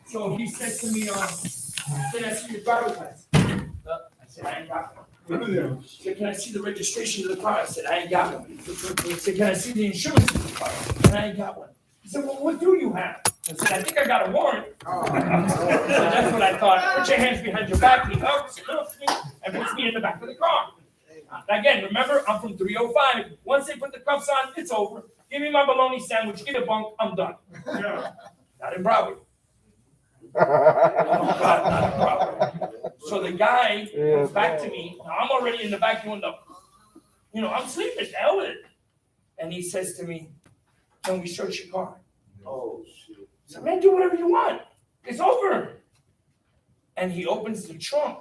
So he said to me, can I see your driver's license? I said, I ain't got one. He said, can I see the registration of the car? I said, I ain't got one. He said, can I see the insurance of the car? And I ain't got one. He said, well, what do you have? I said, I think I got a warrant. So that's what I thought. Put your hands behind your back. He hugs, looks me, and puts me in the back of the car. Again, remember, I'm from 305. Once they put the cuffs on, it's over. Give me my bologna sandwich, get a bunk, I'm done. Yeah. Not in Broward. Not in Broward. So the guy comes back to me. Now I'm already in the back doing I'm sleeping, the hell with it. And he says to me, can we search your car? Oh, shit. I said, man, do whatever you want. It's over. And he opens the trunk.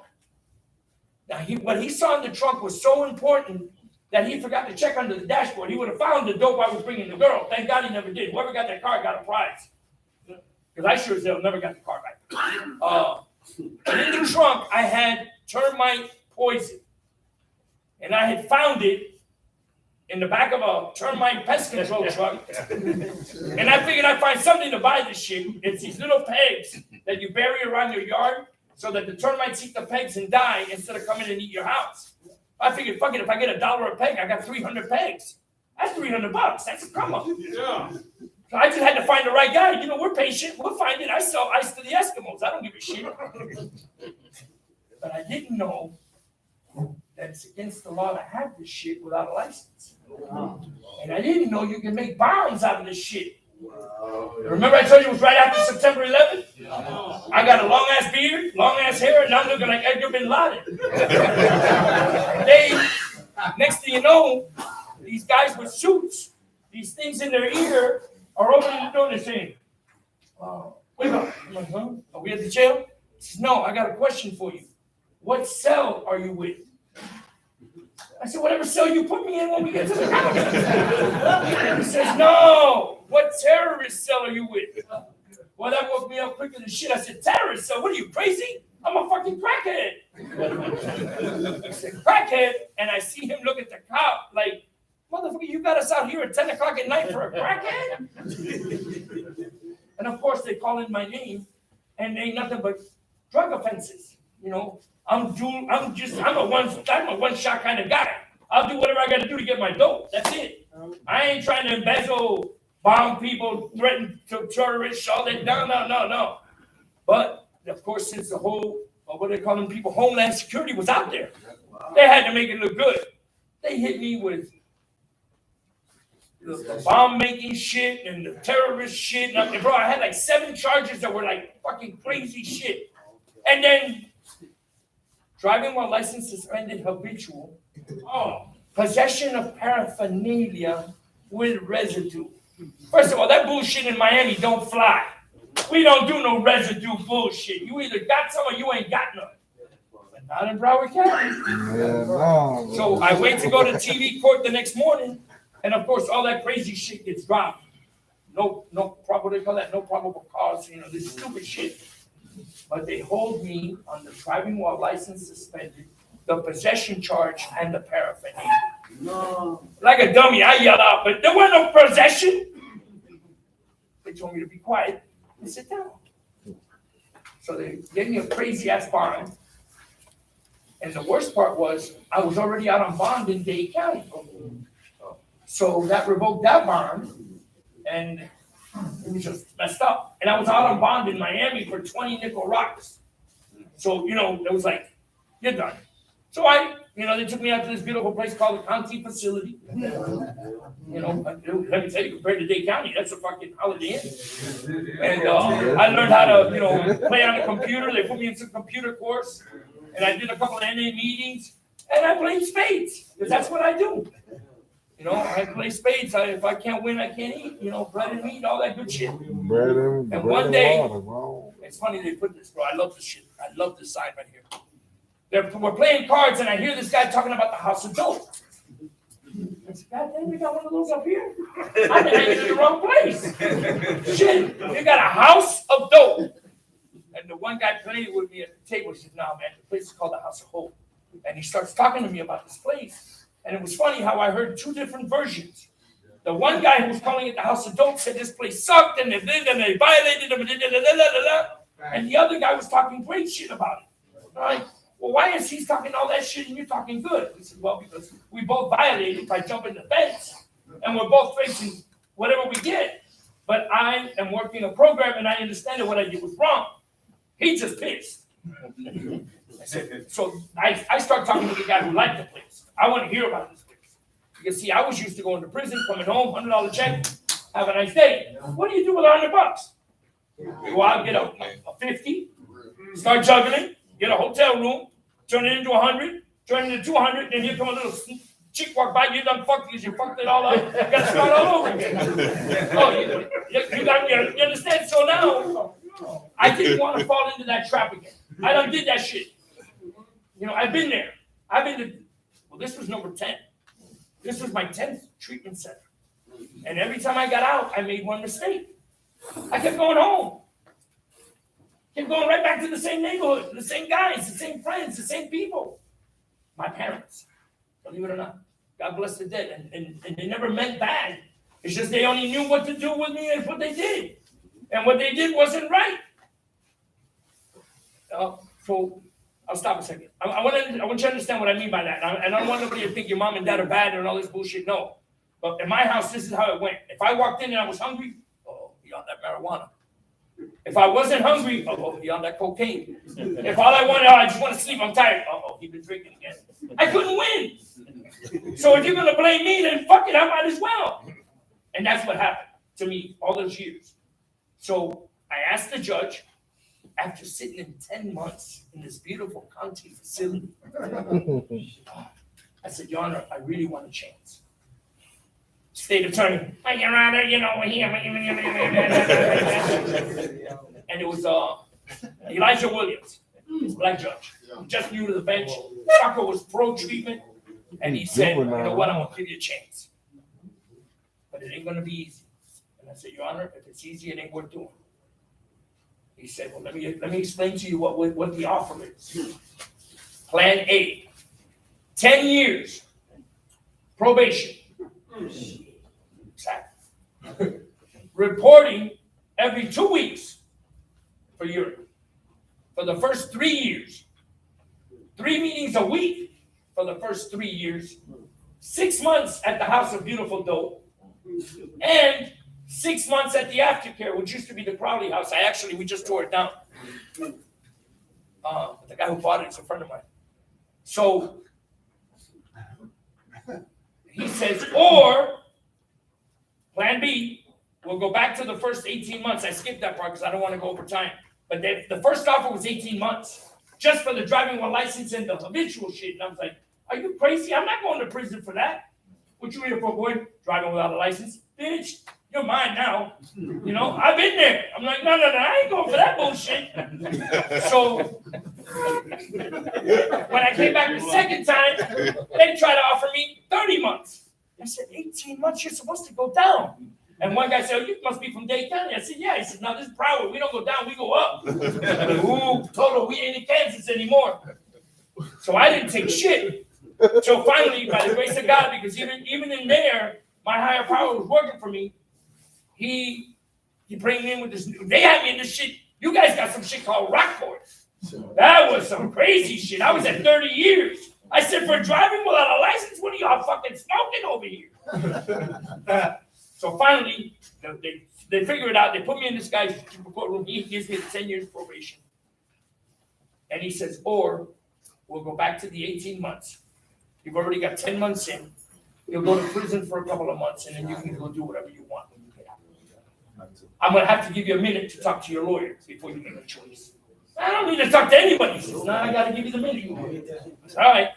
Now, what he saw in the trunk was so important that he forgot to check under the dashboard. He would have found the dope I was bringing the girl. Thank God he never did. Whoever got that car got a prize. Because I sure as hell never got the car back. And in the trunk, I had termite poison. And I had found it in the back of a termite pest control truck. And I figured I'd find something to buy this shit. It's these little pegs that you bury around your yard so that the termites eat the pegs and die instead of coming and eat your house. I figured, fuck it, if I get $1 a peg, I got 300 pegs. That's $300. That's a come up. Yeah. So I just had to find the right guy. We're patient. We'll find it. I sell ice to the Eskimos. I don't give a shit. But I didn't know that it's against the law to have this shit without a license. Wow. And I didn't know you can make bombs out of this shit. Wow. Remember I told you it was right after September 11th? Yeah. I got a long-ass beard, long-ass hair, and I'm looking like Edgar Bin Laden. Next thing you know, these guys with suits, these things in their ear, are opening the door and saying, wake up. I'm like, huh? Are we at the jail? He says, no, I got a question for you. What cell are you with? I said, whatever cell you put me in when we get to the house. He says, no, what terrorist cell are you with? Well, that woke me up quicker than shit. I said, terrorist cell? What are you, crazy? I'm a fucking crackhead. I said, crackhead? And I see him look at the cop like, motherfucker, you got us out here at 10 o'clock at night for a crackhead? And of course, they call in my name, and they ain't nothing but drug offenses. I'm a one-shot kind of guy. I'll do whatever I got to do to get my dope. That's it. I ain't trying to embezzle, bomb people, threaten to terrorists, all that. No. But of course, since the whole, what they calling people, Homeland Security was out there, they had to make it look good. They hit me with the bomb-making shit and the terrorist shit. And bro, I had like 7 charges that were like fucking crazy shit. And then driving while license suspended, habitual. Possession of paraphernalia with residue. First of all, that bullshit in Miami don't fly. We don't do no residue bullshit. You either got some or you ain't got none. But not in Broward County. So I wait to go to TV court the next morning, and of course all that crazy shit gets dropped. No probable cause, this stupid shit. But they hold me on the driving while license suspended, the possession charge, and the paraphernalia. No. Like a dummy, I yelled out, but there was no possession. They told me to be quiet and sit down. So they gave me a crazy ass bond. And the worst part was I was already out on bond in Dade County. So that revoked that bond, and it was just messed up. And I was out on bond in Miami for 20 nickel rocks. So, it was like, you're done. So they took me out to this beautiful place called the Conti Facility. Let me tell you, compared to Dade County, that's a fucking Holiday Inn. And I learned how to, play on the computer. They put me in some computer course. And I did a couple of NA meetings. And I played spades, because that's what I do. I play spades. If I can't win, I can't eat. Bread and meat, all that good shit. And one day, it's funny they put this, bro. I love this shit. I love this sign right here. We're playing cards, and I hear this guy talking about the house of dope. I said, God damn, you got one of those up here? I've been hanging in the wrong place. Shit, you got a house of dope. And the one guy playing with me at the table said, nah, man, the place is called the House of Hope. And he starts talking to me about this place. And it was funny how I heard 2 different versions. The one guy who was calling it the House of Dope said this place sucked and they violated him, and the other guy was talking great shit about it. All right. Well, why is he talking all that shit and you're talking good? He said, well, because we both violated by jumping the fence, and we're both facing whatever we get. But I am working a program and I understand that what I did was wrong. He just pissed. I said, so I start talking to the guy who liked the place. I want to hear about this place. Because see, I was used to going to prison, coming home, $100 check, have a nice day. What do you do with $100? You go out, get a 50, start juggling, get a hotel room, turn it into 100, turn it into 200, then here come a little chick walk by, you done fucked because you fucked it all up. You got to start all over again. Oh, you understand? So now, I didn't want to fall into that trap again. I done did that shit. You know, I've been there. Well, this was number 10. This was my 10th treatment center. And every time I got out, I made one mistake. I kept going home. Kept going right back to the same neighborhood, the same guys, the same friends, the same people. My parents, believe it or not. God bless the dead. And they never meant bad. It's just they only knew what to do with me and what they did. And what they did wasn't right. So I'll stop a second. I want you to understand what I mean by that. And I don't want nobody to think your mom and dad are bad and all this bullshit. No. But in my house, this is how it went. If I walked in and I was hungry, he on that marijuana. If I wasn't hungry, he on that cocaine. If all I wanted, I just want to sleep, I'm tired. He been drinking again. I couldn't win. So if you're going to blame me, then fuck it, I might as well. And that's what happened to me all those years. So I asked the judge, after sitting in 10 months in this beautiful county facility, I said, Your Honor, I really want a chance. State attorney, Your Honor, we're here. And it was Elijah Williams, black judge, just new to the bench. Tucker was pro-treatment, and he said, you know what, I'm going to give you a chance. But it ain't going to be easy. And I said, Your Honor, if it's easy, it ain't worth doing. He said, well, let me explain to you what the offer is. Plan A, 10 years, probation. Exactly. Reporting every 2 weeks for urine. For the first 3 years. 3 meetings a week for the first 3 years. 6 months at the House of Beautiful Dope. And 6 months at the aftercare, which used to be the Crowley House. We just tore it down. The guy who bought it is a friend of mine. So he says, or plan B, we'll go back to the first 18 months. I skipped that part because I don't want to go over time. But the first offer was 18 months just for the driving while license and the habitual shit. And I was like, are you crazy? I'm not going to prison for that. What you here for, boy? Driving without a license? Bitch, you're mine now. I've been there. I'm like, no, I ain't going for that bullshit. So when I came back the second time, they tried to offer me 30 months. I said, 18 months, you're supposed to go down. And one guy said, you must be from Dade County. I said, yeah. He said, no, this is Broward. We don't go down, we go up. Ooh, total, we ain't in Kansas anymore. So I didn't take shit. So finally, by the grace of God, because even in there, my higher power was working for me. He bring me in with this. They had me in this shit. You guys got some shit called Rockport. That was some crazy shit. I was at 30 years. I said, for driving without a license, what are y'all fucking smoking over here? So finally, they figure it out. They put me in this guy's courtroom. He gives me 10 years probation. And he says, or we'll go back to the 18 months. You've already got 10 months in. You'll go to prison for a couple of months, and then you can go do whatever you want when you get out. I'm going to have to give you a minute to talk to your lawyer before you make a choice. I don't need to talk to anybody. He says, no, I got to give you the minute. All right.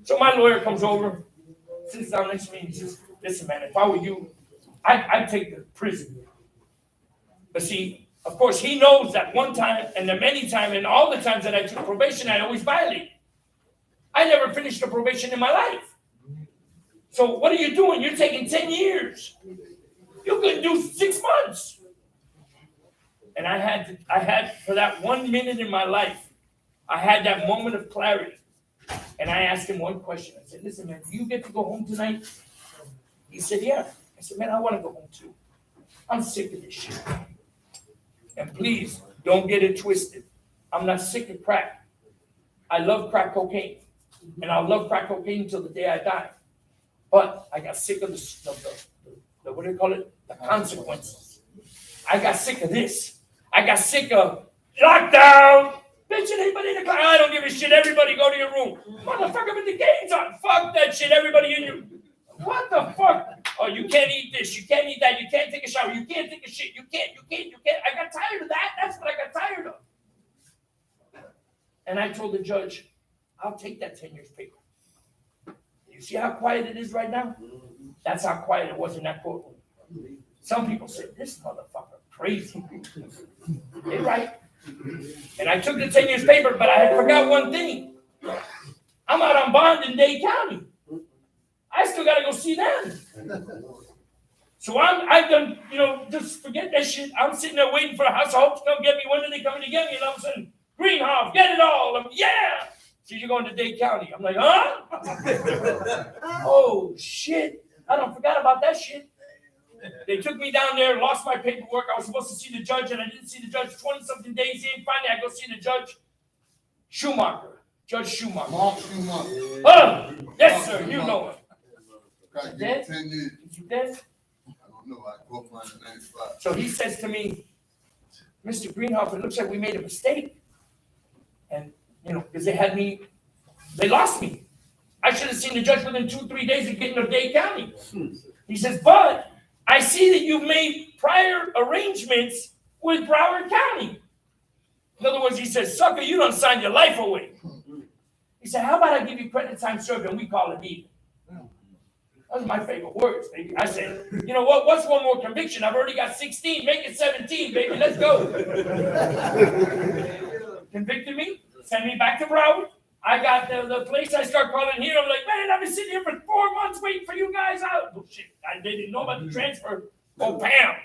So my lawyer comes over, sits down next to me, and says, listen, man, if I were you, I'd take the prison. But see, of course, he knows that one time, and the many times, and all the times that I took probation, I always violated. I never finished a probation in my life. So what are you doing? You're taking 10 years. You could do 6 months. And I had for that 1 minute in my life, I had that moment of clarity. And I asked him one question. I said, listen, man, do you get to go home tonight? He said, yeah. I said, man, I want to go home too. I'm sick of this shit. And please, don't get it twisted. I'm not sick of crack. I love crack cocaine. And I'll love crack cocaine until the day I die. But I got sick of the what do you call it? The consequences. I got sick of this. I got sick of lockdown. Bitch, anybody in the car? I don't give a shit. Everybody go to your room. Motherfucker, but the game's on. Fuck that shit. Everybody in your... What the fuck? Oh, you can't eat this. You can't eat that. You can't take a shower. You can't take a shit. You can't. I got tired of that. That's what I got tired of. And I told the judge, I'll take that 10 years paper. You see how quiet it is right now? That's how quiet it was in that courtroom. Some people said, this motherfucker crazy. They're right. And I took the 10 years paper, but I had forgot one thing. I'm out on bond in Dade County. I still got to go see them. So I've done, just forget that shit. I'm sitting there waiting for the House of Hope to come get me. When are they coming to get me? And all of a sudden, Greenhoff, get it all. Yeah. So you're going to Dade County. I'm like, huh? Oh, shit. I don't forgot about that shit. They took me down there, lost my paperwork. I was supposed to see the judge, and I didn't see the judge 20-something days in. Finally, I go see the judge, Schumacher. Judge Schumacher. Mark Schumacher. Oh, yes, sir. You know it. Got Dead? 10 years. Is he dead? I don't know. I grew up in 95. So he says to me, Mr. Greenhoff, it looks like we made a mistake. And, because they lost me. I should have seen the judge within 2-3 days of getting to Dade County. He says, but I see that you've made prior arrangements with Broward County. In other words, he says, sucker, you done signed your life away. He said, how about I give you credit time served and we call it even? Those are my favorite words, baby. I said, you know what? What's one more conviction? I've already got 16. Make it 17, baby. Let's go. Convicted me. Send me back to Broward. I got the place. I start calling here. I'm like, man, I've been sitting here for 4 months waiting for you guys out. Oh, shit. They didn't know about the transfer. Oh, Pam.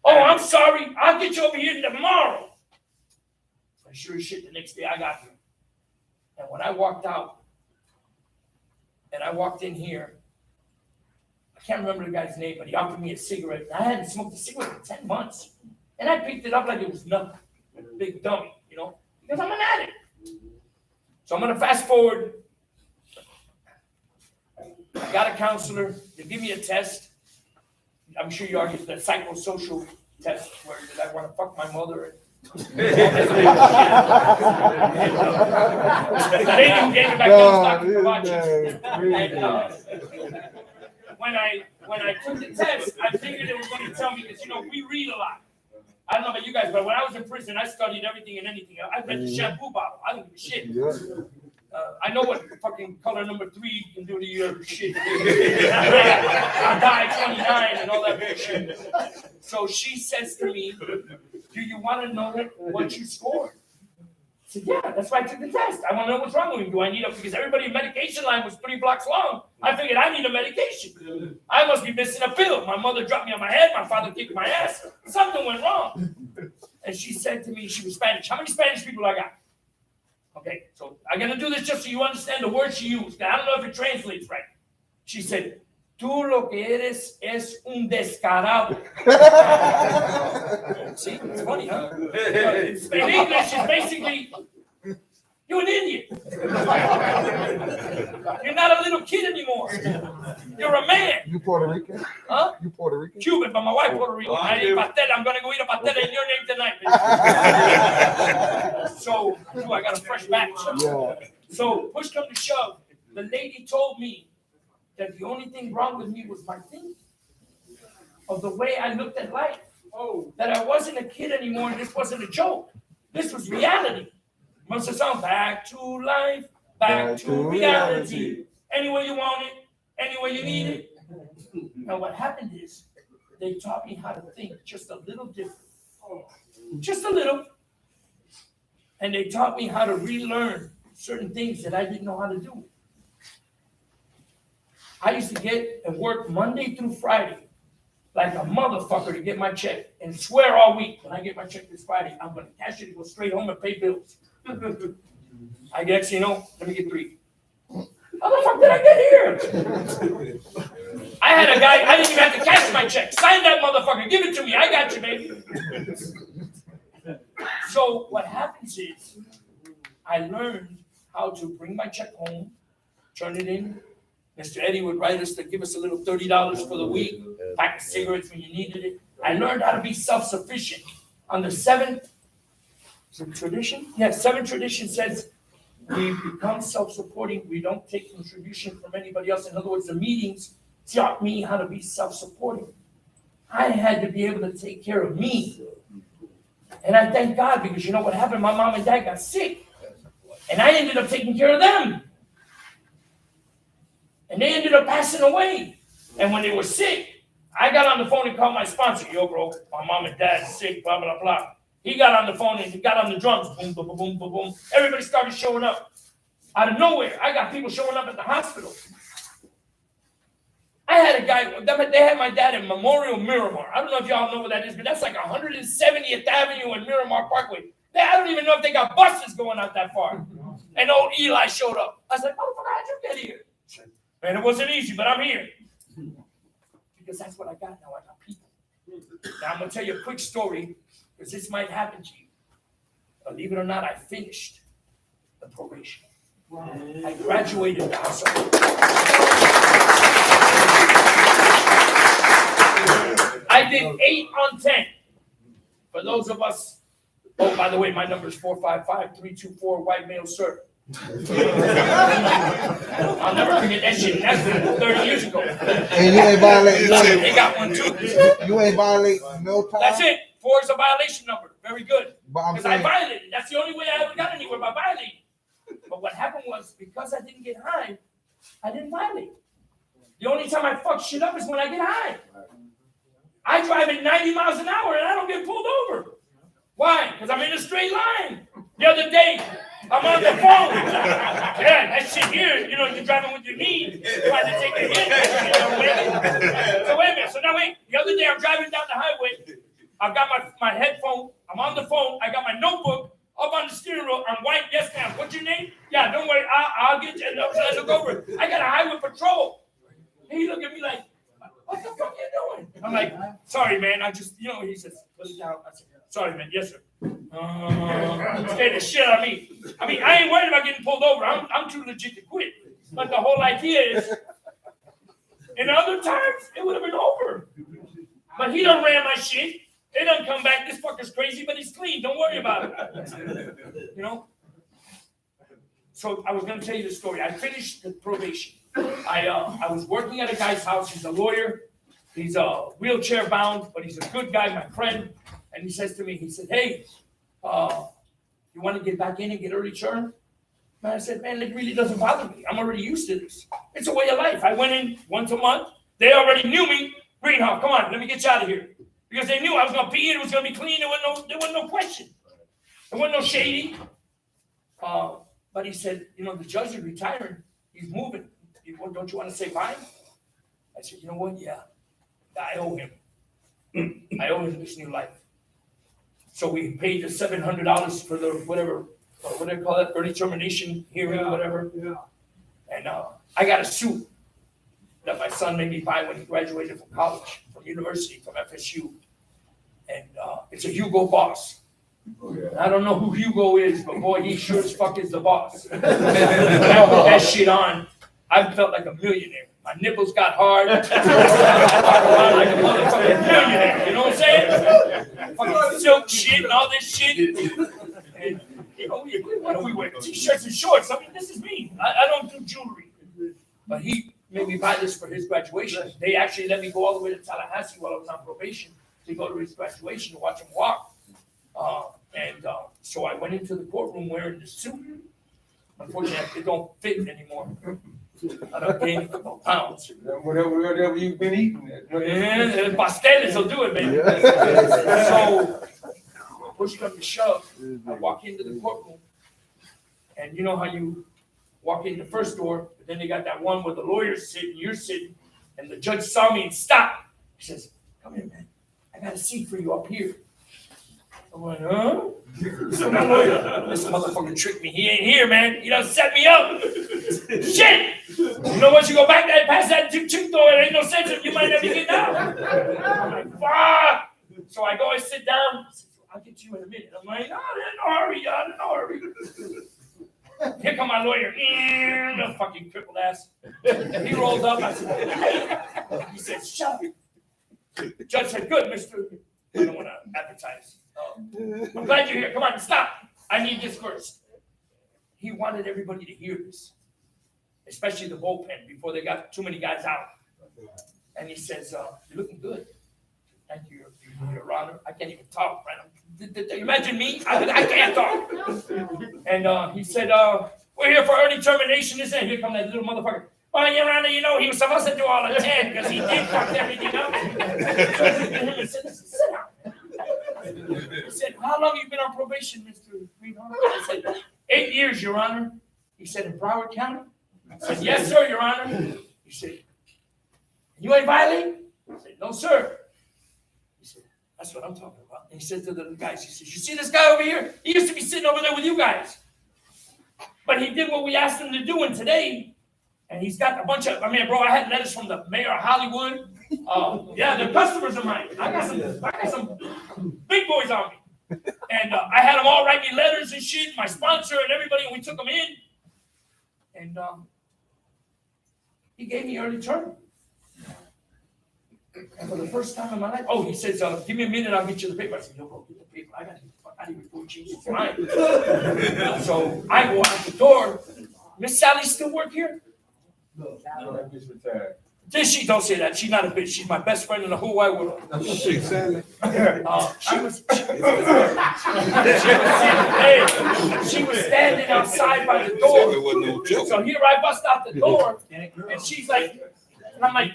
Oh, I'm sorry. I'll get you over here tomorrow. And sure as shit, the next day I got here. And when I walked out, and I walked in here, I can't remember the guy's name, but he offered me a cigarette. I hadn't smoked a cigarette in 10 months. And I picked it up like it was nothing. Big dummy, because I'm an addict. So I'm going to fast forward. I got a counselor. They give me a test. I'm sure you already the psychosocial test where did I want to fuck my mother? The lady who gave me back then was Dr. Kavachi. When I took the test, I figured it was going to tell me because we read a lot. I don't know about you guys, but when I was in prison, I studied everything and anything. I read the shampoo bottle. I don't give a shit. I know what fucking color number 3 can do to your shit. I died 29 and all that bullshit. So she says to me, do you want to know what you scored? I said, yeah, that's why I took the test. I want to know what's wrong with me. Do I need because everybody in medication line was 3 blocks long. I figured I need a medication. I must be missing a pill. My mother dropped me on my head. My father kicked my ass. Something went wrong. And she said to me, she was Spanish. How many Spanish people I got? Okay, so I'm going to do this just so you understand the word she used. I don't know if it translates right. She said, tú lo que eres es un descarado. See, it's funny, huh? In English, it's basically, you're an idiot. You're not a little kid anymore. You're a man. You Puerto Rican? Huh? You Puerto Rican? Cuban, but my wife Puerto Rican. I ate pastel. I'm going to go eat a pastel in your name tonight. So, I got a fresh batch. Yeah. So, push come to shove, the lady told me that the only thing wrong with me was my thinking of the way I looked at life. Oh, that I wasn't a kid anymore and this wasn't a joke. This was reality. Must have sound back to life, back to reality. Any way you want it, any way you need it. Now what happened is they taught me how to think just a little different. Just a little. And they taught me how to relearn certain things that I didn't know how to do. I used to get and work Monday through Friday like a motherfucker to get my check and swear all week when I get my check this Friday, I'm going to cash it and go straight home and pay bills. I guess, let me get 3. How the fuck did I get here? I had a guy, I didn't even have to cash my check. Sign that motherfucker, give it to me, I got you, baby. So what happens is, I learned how to bring my check home, turn it in. Mr. Eddie would write us to give us a little $30 for the week, pack of cigarettes when you needed it. I learned how to be self-sufficient. On the seventh tradition? Yeah, seventh tradition says we become self-supporting. We don't take contribution from anybody else. In other words, the meetings taught me how to be self-supporting. I had to be able to take care of me. And I thank God because you know what happened? My mom and dad got sick. And I ended up taking care of them. And they ended up passing away. And when they were sick, I got on the phone and called my sponsor. Yo, bro, my mom and dad's sick, blah, blah, blah. He got on the phone and he got on the drums. Boom, boom, boom, boom, boom, boom. Everybody started showing up. Out of nowhere, I got people showing up at the hospital. I had a guy, they had my dad in Memorial Miramar. I don't know if y'all know what that is, but that's like 170th Avenue and Miramar Parkway. I don't even know if they got buses going out that far. And old Eli showed up. I was like, motherfucker, how'd you get here? Man, it wasn't easy, but I'm here. Because that's what I got now. I got people. Now, I'm going to tell you a quick story, because this might happen to you. Believe it or not, I finished the probation. Wow. I graduated the house. I did 8 on 10. For those of us, oh, by the way, my number is 455-324, white male, sir. I'll never forget that shit. That's been 30 years ago. And you ain't violating nothing. They got one too. You ain't violating no time. That's it. 4 is a violation number. Very good. Because I saying, violated. That's the only way I ever got anywhere, by violating. But what happened was, because I didn't get high, I didn't violate. The only time I fuck shit up is when I get high. I drive at 90 miles an hour and I don't get pulled over. Why? Because I'm in a straight line. The other day, I'm on the phone. Yeah, that shit here, you know, you're driving with your knee, trying to take a hit. So wait a minute. So now wait. The other day, I'm driving down the highway. I've got my headphone. I'm on the phone. I got my notebook up on the steering wheel. I'm white. Yes, ma'am. What's your name? Yeah, don't worry. I'll get you. I look over. I got a highway patrol. And he looked at me like, what the fuck are you doing? I'm like, sorry, man. I just, you know, he says, put it down. I said, sorry, man. Yes, sir. Scared the shit out of me. I mean, I ain't worried about getting pulled over. I'm too legit to quit. But the whole idea is, in other times, it would have been over. But he done ran my shit. They done come back. This fucker's crazy, but he's clean. Don't worry about it. You know? So I was going to tell you the story. I finished the probation. I was working at a guy's house. He's a lawyer. He's wheelchair bound, but he's a good guy, my friend. And he says to me, he said, hey, you want to get back in and get early churn? And I said, man, it really doesn't bother me. I'm already used to this. It's a way of life. I went in once a month. They already knew me. Greenhoff, come on, let me get you out of here. Because they knew I was going to pee and it was going to be clean. There wasn't no question. There wasn't no shady. But he said, you know, the judge is retiring. He's moving. Don't you want to say bye? I said, you know what? Yeah, I owe him. I owe him this new life. So we paid the $700 for the whatever do they call it, early termination hearing, whatever. Yeah. And I got a suit that my son made me buy when he graduated from college, from university, from FSU. And it's a Hugo Boss. Oh, yeah. I don't know who Hugo is, but boy, he sure as fuck is the boss. When I put that shit on, I felt like a millionaire. My nipples got hard. I walked around like a motherfucking millionaire. You know what I'm saying? Fucking silk shit and all this shit. And, you know, we wear t-shirts and shorts. I mean, this is me. I don't do jewelry. But he made me buy this for his graduation. They actually let me go all the way to Tallahassee while I was on probation to go to his graduation to watch him walk. So I went into the courtroom wearing the suit. Unfortunately, it don't fit anymore. I don't gain a couple pounds. Whatever you've been eating. Yeah, pasteles will do it, baby. So, push come to shove, I walk into the courtroom, and you know how you walk in the first door, but then they got that one where the lawyer's sitting, you're sitting, and the judge saw me and stopped. He says, come here, man. I got a seat for you up here. I went, huh? So my lawyer, this motherfucker tricked me. He ain't here, man. He done set me up. Shit! You know, once you go back there and pass that chick door, it ain't no sense if you might never get down. I'm like, fuck! So I go and sit down. I said, I'll get to you in a minute. I'm like, no, no hurry, y'all, no hurry. Here come my lawyer. The fucking crippled ass. He rolls up. I said, hey. He said, shut up. The judge said, good, mister. I don't want to advertise. I'm glad you're here. Come on, stop. I need this first. He wanted everybody to hear this, especially the bullpen before they got too many guys out. And he says, you're looking good. Thank you, Your Honor. I can't even talk, right? Imagine me. I can't talk. And he said, we're here for early termination, isn't it? Here come that little motherfucker. Well, Your Honor, you know, he was supposed to do all the 10 because he did fuck everything up. He said, sit down. He said, how long have you been on probation, Mr. Greenhorn? I said, 8 years, Your Honor. He said, in Broward County? I said, yes, sir, Your Honor. He said, you ain't violating? I said, no, sir. He said, that's what I'm talking about. And he said to the guys, he says, you see this guy over here? He used to be sitting over there with you guys. But he did what we asked him to do, and today, and he's got a bunch of, I mean, bro, I had letters from the mayor of Hollywood. Yeah, they're customers of mine. I got some big boys on me. And I had them all write me letters and shit, my sponsor and everybody, and we took them in. And he gave me early term. And for the first time in my life, he says, give me a minute, I'll get you the paper. I said, no, bro, get the paper. I got to get the fuck out of here before Jesus mine. So I go out the door. Miss Sally still work here? No, that bitch retired. This she don't say that. She's not a bitch. She's my best friend in the whole wide world. She Sally. She was standing outside by the door. So here I bust out the door, and she's like, and I'm like,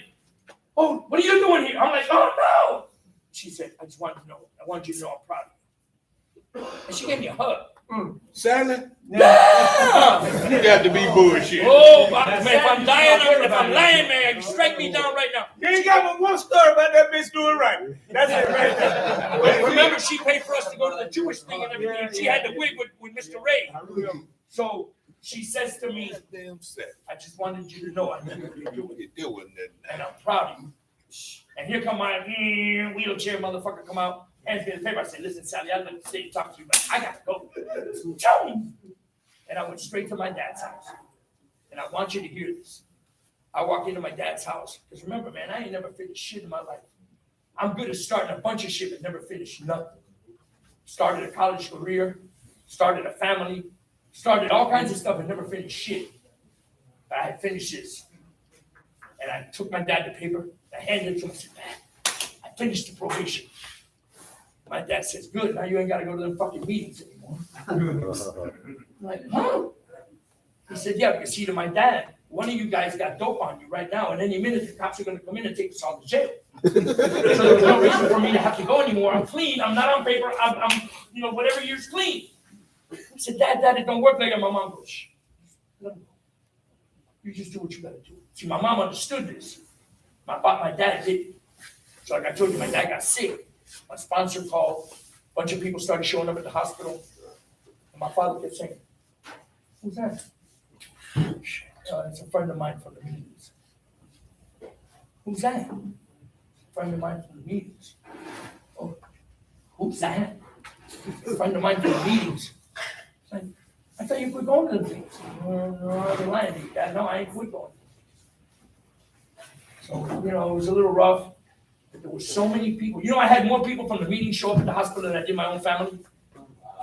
oh, what are you doing here? I'm like, oh no. She said, I just wanted to know. I want you to know I'm proud of you. And she gave me a hug. Sally? Yeah. You got to be bullshit. Oh, man, if I'm lying, man, strike me down right now. You ain't got but one story about that bitch doing right. That's it right there. Well, remember, she paid for us to go to the Jewish thing and everything. She had the wig with Mr. Ray. So she says to me, I just wanted you to know I knew what you're doing. And I'm proud of you. And here come my wheelchair motherfucker come out. Hands me the paper. I said, listen, Sally, I'd like to stay and talk to you, but I got to go. And I went straight to my dad's house. And I want you to hear this. I walk into my dad's house. Because remember, man, I ain't never finished shit in my life. I'm good at starting a bunch of shit, but never finished nothing. Started a college career. Started a family. Started all kinds of stuff and never finished shit. But I had finished this. And I took my dad the paper. I handed it to him. I said, Dad, I finished the probation. My dad says, good, now you ain't got to go to them fucking meetings anymore. I'm like, huh? He said, yeah, because see, to my dad, one of you guys got dope on you right now, and any minute the cops are going to come in and take us all to jail. So there's no reason for me to have to go anymore. I'm clean. I'm not on paper. I'm whatever year's clean. I said, Dad, it don't work like that. My mom goes, shh, let him go. You just do what you got to do. See, my mom understood this. My dad didn't. So like I told you, my dad got sick. My sponsor called. A bunch of people started showing up at the hospital. And my father kept saying, who's that? It's a friend of mine from the meetings. Who's that? A friend of mine from the meetings. Oh, who's that? A friend of mine from the meetings. Like, I thought you quit going to the things. No, I've been lying to you, Dad. No, I ain't quit going. So, it was a little rough. But there were so many people. I had more people from the meeting show up at the hospital than I did my own family.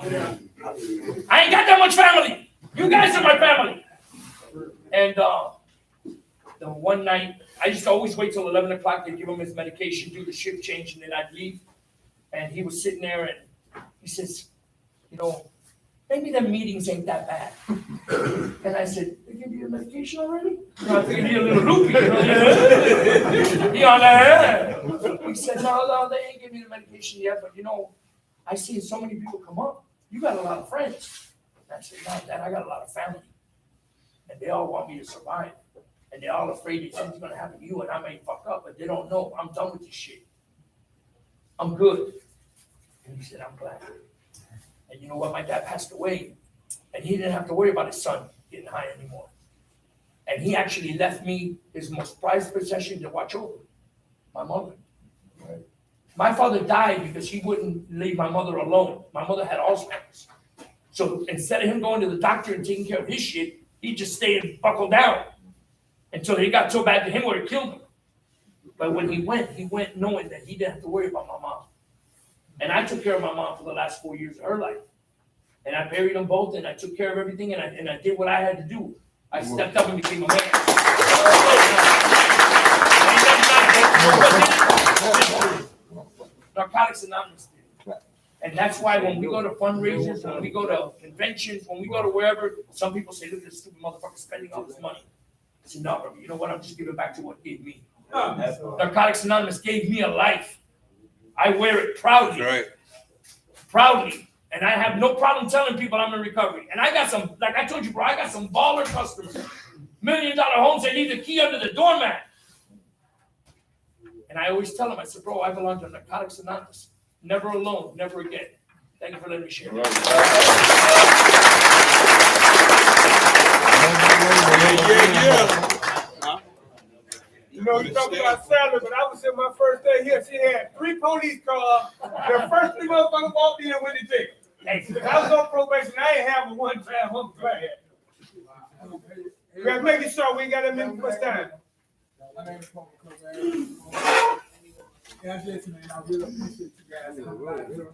I ain't got that much family. You guys are my family. And the one night, I used to always wait till 11 o'clock to give him his medication, do the shift change, and then I'd leave. And he was sitting there, and he says, maybe the meetings ain't that bad. And I said, they give you your medication already? I figured you're a little loopy. He on there. He said, no, they ain't giving me the medication yet, but I see so many people come up. You got a lot of friends. And I said, no, Dad, I got a lot of family. And they all want me to survive. And they're all afraid that something's going to happen to you and I may fuck up, but they don't know. I'm done with this shit. I'm good. And he said, I'm glad. And you know what? My dad passed away, and he didn't have to worry about his son getting high anymore. And he actually left me his most prized possession to watch over, my mother. My father died because he wouldn't leave my mother alone. My mother had Alzheimer's. So instead of him going to the doctor and taking care of his shit, he just stayed and buckled down until it got so bad to him where it killed him. But when he went knowing that he didn't have to worry about my mom. And I took care of my mom for the last 4 years of her life. And I buried them both, and I took care of everything, and I did what I had to do. I stepped up and became a man. Narcotics Anonymous did. And that's why when we go to fundraisers, when we go to conventions, when we go to wherever, some people say, look at this stupid motherfucker spending all this money. I said, no, you know what? I'm just giving back to what gave me. Narcotics Anonymous gave me a life. I wear it proudly. Right. Proudly. And I have no problem telling people I'm in recovery. And I got some, like I told you, bro, I got some baller customers. $1 million homes, they leave the key under the doormat. And I always tell them, I said, bro, I belong to Narcotics Anonymous. Never alone, never again. Thank you for letting me share. Yeah. You know, you talking about Sandra, but I was in my first day here. She had 3 police cars. The first 3 motherfuckers walked in with the ticket. Hey, I was on probation. I ain't have a one time. I'm glad. We're making sure we ain't got that much time. My name is Paul Cobain. Yeah, Jason, man, I really appreciate you guys coming out here.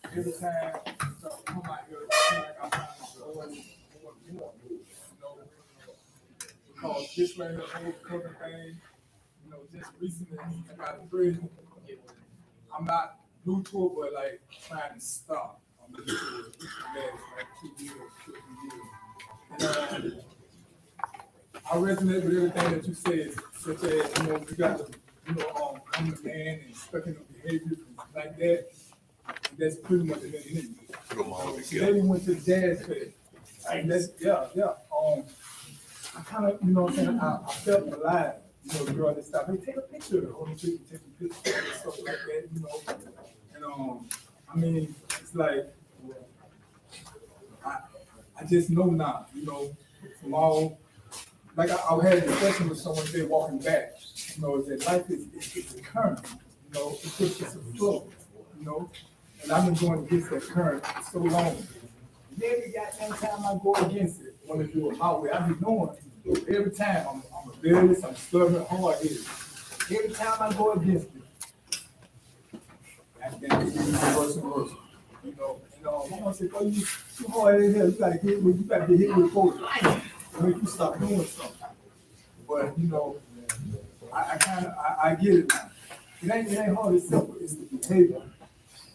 Every time you come out here, it seems like I'm trying to avoid what you want to do, you know. Because this right here, whole cover thing, you know, just recently I got out of prison. I'm not new to it, but like trying to stop. I'm looking to it like 2 years, 2 or 3 years. And I resonate with everything that you said, such as, you know, you got to, you know, come to man and stuck in the behaviors like that. And that's pretty much the thing. Today we went to the jazz fest. And that's, yeah. I kind of, you know what I'm saying, I felt alive. You know, the girl that stopped, hey, take a picture of her. On the street, take a picture and stuff like that, you know. And, I mean, it's like, I just know now, you know, from all, like I had a discussion with someone today walking back, you know, that life it's a current, you know, it's just a flow, you know, and I've been going against that current for so long. And every goddamn time I go against it, want to do it my way, I be knowing every time I'm rebellious, I'm stubborn, hard-headed. Every time I go against it, I think it's getting worse and worse, you know. And I'm gonna say, oh, you too hard in here, you gotta get hit with force. Make you stop doing something. But you know, I get it now. It ain't hard, it's simple. It's the behavior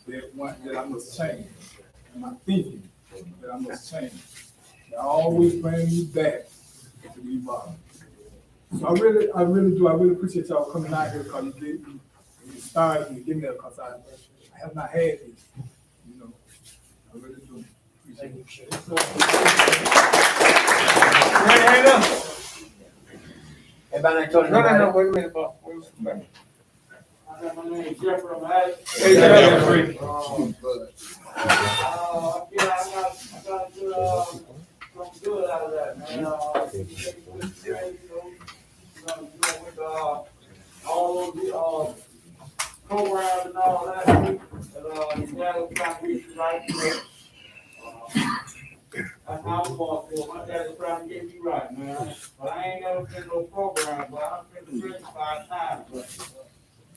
that I must change. And my thinking that I must change. They always bring me back to the bottom. So I really do. I really appreciate y'all coming out here because you inspired me, give me that because I have not had this. You know, I really do. Appreciate it. Hand up. Everybody told you. No, wait a minute, boss. My name is Jeffrey. I'm at. Hey, Jeffrey. I got something good out of that, man. With all of the programs and all that, the Dad trying to get you right. That's how I'm going to feel. My dad is trying to get me right, man. But I ain't never been no program, but I've been to prison 5 times. But,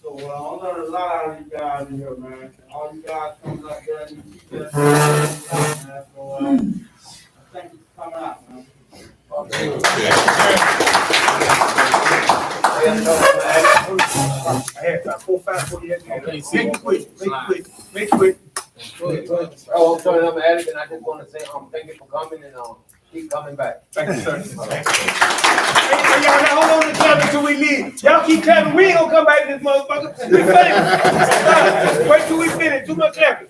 so I learned a lot out of you guys in here, man. All you guys coming up there and you keep that man. So thank you for coming out, man. I had 4, 5, 48. Make quick. Oh, I'm sorry, I'm Attic, and I just want to say thank you for coming and keep coming back. Thank you, sir. Hey, y'all, hold on to club until we leave. Y'all keep clapping. We ain't gonna come back to this motherfucker. We finished. Wait till we finish. Too much clapping.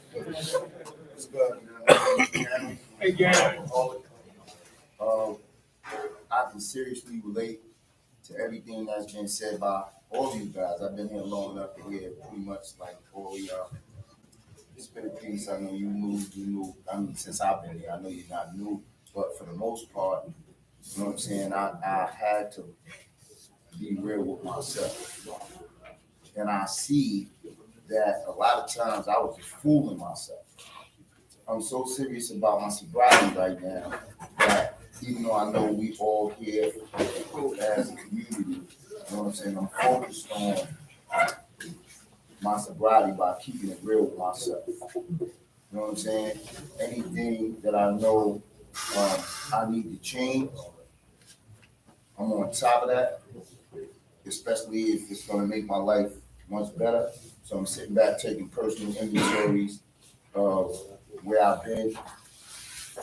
Hey, Gary. I can seriously relate to everything that's been said by all of you guys. I've been here long enough to hear pretty much like all It's been a piece. I know you knew. I mean, since I've been here, I know you're not new, but for the most part, you know what I'm saying? I had to be real with myself. And I see that a lot of times I was just fooling myself. I'm so serious about my sobriety right now that even though I know we all here as a community, you know what I'm saying, I'm focused on my sobriety by keeping it real with myself. You know what I'm saying? Anything that I know I need to change, I'm on top of that, especially if it's gonna make my life much better. So I'm sitting back taking personal inventories of where I've been,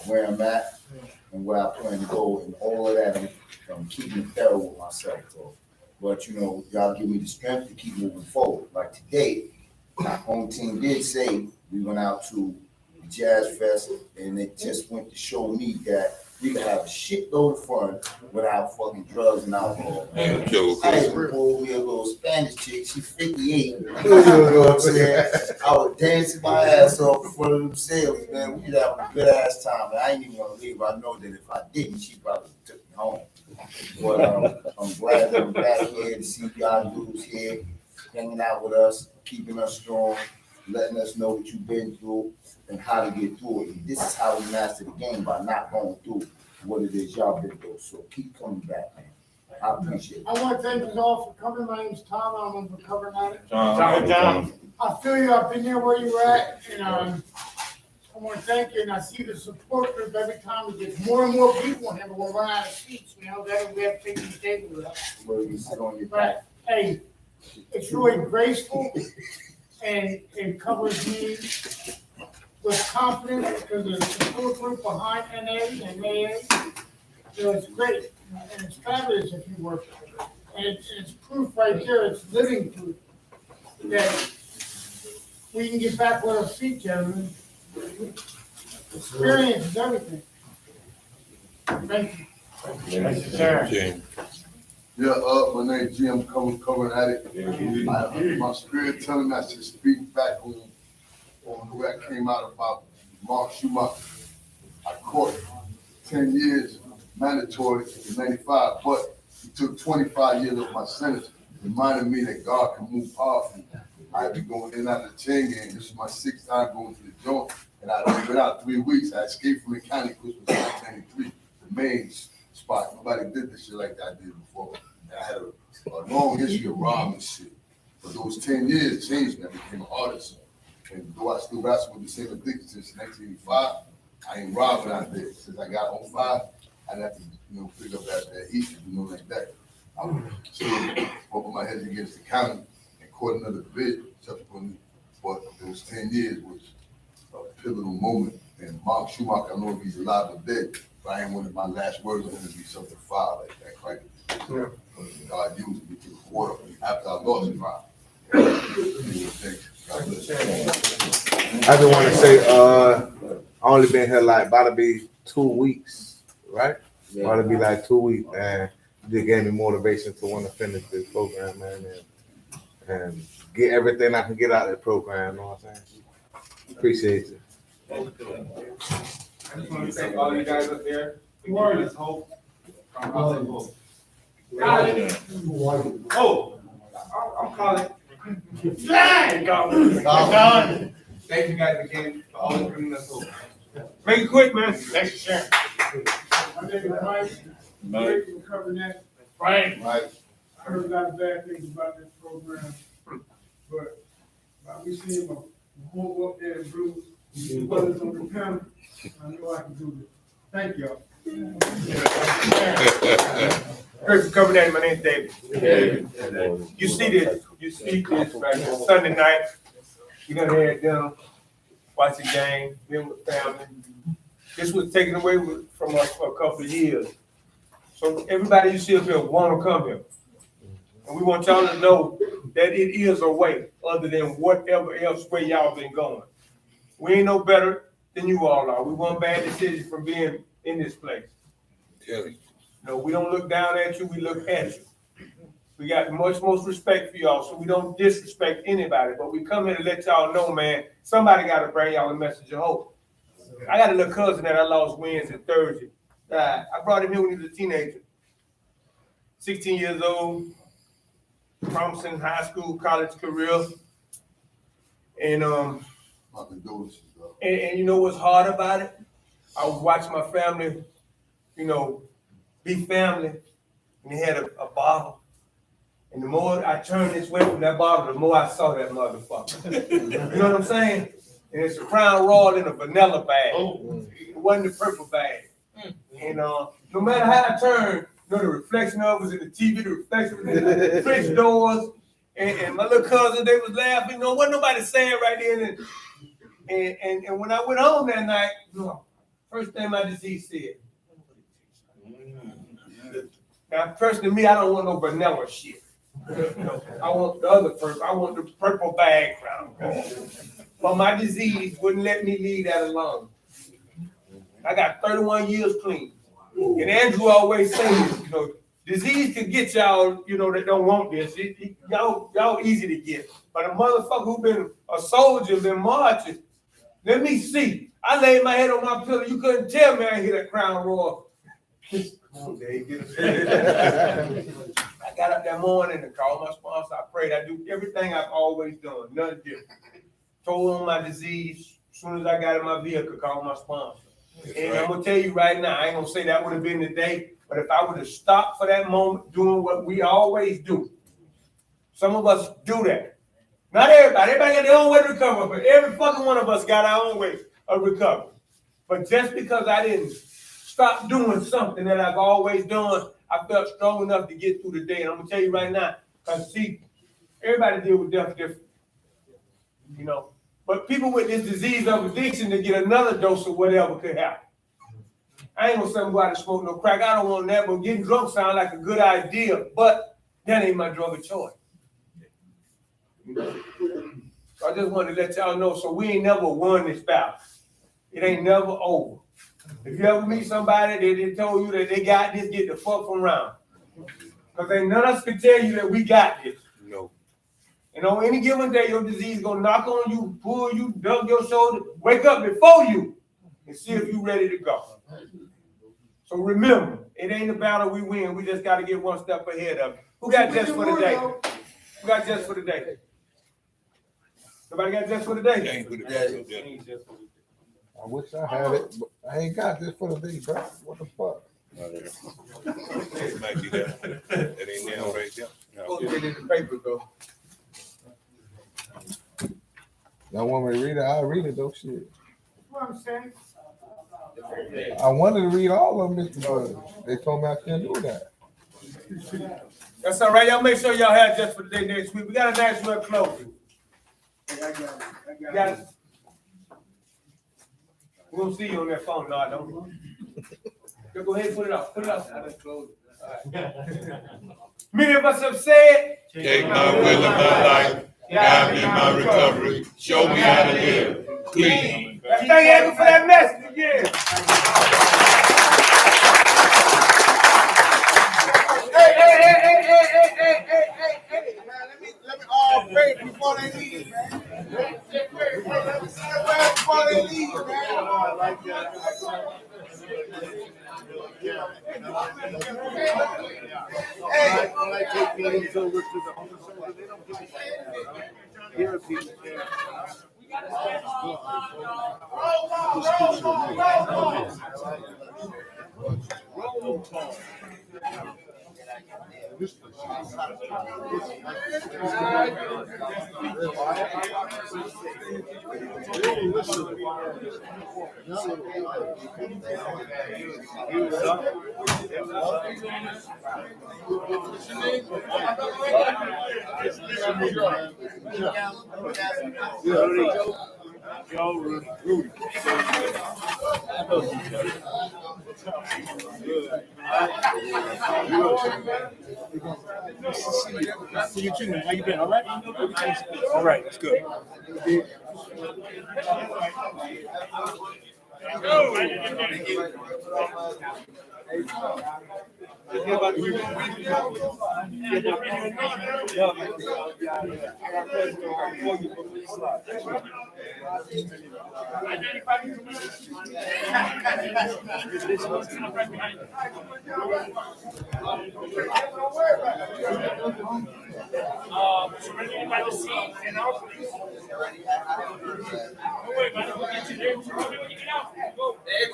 where I'm at, and where I plan to go, and all of that, I'm keeping it thorough with myself, bro. But you know, y'all give me the strength to keep moving forward. Like today, my home team did say we went out to the Jazz Fest, and it just went to show me that we can have a shitload of fun without fucking drugs and alcohol. I had to pull me a little Spanish chick, she 58. You know what I'm saying? I was dancing my ass off in front of them sailors, man. We was having a good ass time. And I ain't even want to leave. I know that if I didn't, she probably took me home. But I'm glad that I'm back here to see y'all dudes here, hanging out with us, keeping us strong, letting us know what you've been through and how to get through it. And this is how we master the game, by not going through what it is y'all been through. So keep coming back, man. I appreciate it. I want to thank you all for coming. My name's Tom. I'm a recovering addict. John. I feel you. I've been there where you're at, and I want to thank you. And I see the support group every time. We get more and more people in here, but we'll run out of seats. You know that we have to take the table with us. Where you sit on your But back. hey, it's really graceful, and it covers me with confidence because there's a support group behind NA and AA. So it's great, and it's fabulous if you work with it. And it's proof right there, it's living proof that we can get back with our feet, gentlemen. Experience is everything. Thank you. Thank you, sir. Yeah, my name is Jim, covering addict. My spirit telling me I should speak back on where I came out about Mark Schumacher. I caught 10 years mandatory in 95, but he took 25 years of my sentence, reminding me that God can move powerfully. I've been going in and out of the chain gang. This is my 6th time going to the joint, and I've been out 3 weeks. I escaped from the county Christmas 1993, the main spot. Nobody did this shit like I did before. And I had a long history of robbing shit. But those 10 years changed me. I became an artist. And though I still wrestle with the same addiction since 1985, I ain't robbing out there. Since I got on 5, I have to, pick up that heat, like that. I was still bumping my head against the county and caught another bid subsequently. But those 10 years was a pivotal moment. And Mark Schumacher, I don't know if he's alive or dead, but I ain't wanted my last words on him to be something foul like that, right? Yeah. God used me to the water after I lost him. I just want to say, I only been here like about to be 2 weeks, right? Yeah. About to be like 2 weeks, and it gave me motivation to want to finish this program, man, and get everything I can get out of the program. You know what I'm saying? Appreciate you. I just want to thank all you guys up there. We are this hope. Oh, I'm calling. Thank you guys again for always bringing us hope. Make it quick, man. Thanks for sharing. My name is Mike. Mike, recovering addict. Right. Right. I heard a lot of bad things about this program, but we see him move up there and Bruce, the brothers on the panel. I know I can do this. Thank y'all. First, covering that, my name's David. You see this right here, Sunday night. We done had dinner, watch the game, been with family. This was taken away from us for a couple of years. So everybody you see up here want to come here. And we want y'all to know that it is a way other than whatever else way y'all been going. We ain't no better than you all are. We one bad decision from being in this place. No, we don't look down at you, we look at you. We got much most respect for y'all, so we don't disrespect anybody. But we come here to let y'all know, man, somebody got to bring y'all a message of hope. I got a little cousin that I lost Wednesday, Thursday. I brought him here when he was a teenager. 16 years old, promising high school, college career. And My condolences, bro. and you know what's hard about it? I was watching my family, you know, be family, and they had a bottle. And the more I turned this way from that bottle, the more I saw that motherfucker. You know what I'm saying? And it's a Crown Royal in a vanilla bag. It wasn't the purple bag. And no matter how I turned, you know, the reflection of it was in the TV, the reflection was in the fridge doors. And my little cousin, they was laughing. You know, wasn't nobody saying right then. And when I went home that night, you know, first thing my disease said. Now, personally, me, I don't want no vanilla shit. You know, I want the other purple. I want the purple bag crown. But my disease wouldn't let me leave that alone. I got 31 years clean. And Andrew always says, you know, disease can get y'all, you know, that don't want this. Y'all easy to get. But a motherfucker who been a soldier, been marching, let me see. I laid my head on my pillow. You couldn't tell me I hit that Crown Royal. Come on, Dave, get it. I got up that morning and called my sponsor. I prayed. I do everything I've always done. Nothing different. Told on my disease. As soon as I got in my vehicle, called my sponsor. And I'm gonna tell you right now, I ain't gonna say that would have been the day, but if I would have stopped for that moment doing what we always do, some of us do that. Not everybody. Everybody got their own way to recover, but every fucking one of us got our own way of recovery. But just because I didn't stop doing something that I've always done, I felt strong enough to get through the day. And I'm gonna tell you right now, because see, everybody deal with death different. You know. But people with this disease of addiction to get another dose of whatever could happen. I ain't gonna say go out and smoke no crack. I don't want that, but getting drunk sounds like a good idea, but that ain't my drug of choice. You know? So I just wanted to let y'all know, so we ain't never won this battle. It ain't never over. If you ever meet somebody that they told you that they got this, get the fuck from around. Because ain't none of us can tell you that we got this. No. And on any given day, your disease gonna knock on you, pull you, dug your shoulder, wake up before you, and see if you ready to go. So remember, it ain't a battle we win. We just got to get one step ahead of it. Who got just for the day? Who got just for the day? Somebody got just for the day? I wish I had it, but I ain't got this for the day, bro. What the fuck? Might be that. That ain't now right there. Go get it in the paper, though. Y'all want me to read it? I'll read it though, shit. What I'm saying. I wanted to read all of them, but they told me I can't do that. That's all right. Y'all make sure y'all have just for the day next week. We got a nice one closing. Got it. We'll see you on that phone. No, I don't. Go ahead and put it up. Put it up. All right. Many of us have said, Take my will of my life, guide me in my recovery, show me how to live clean. Thank you for that message again. Hey, man, let me all pray before they leave, man. Let me say a word before they leave, man. See you too, man. How you been? All right? All right, that's good. Surrendering by the sea and our police. Don't worry about it, we'll get you there. Tell me when you get out. Go. Hey,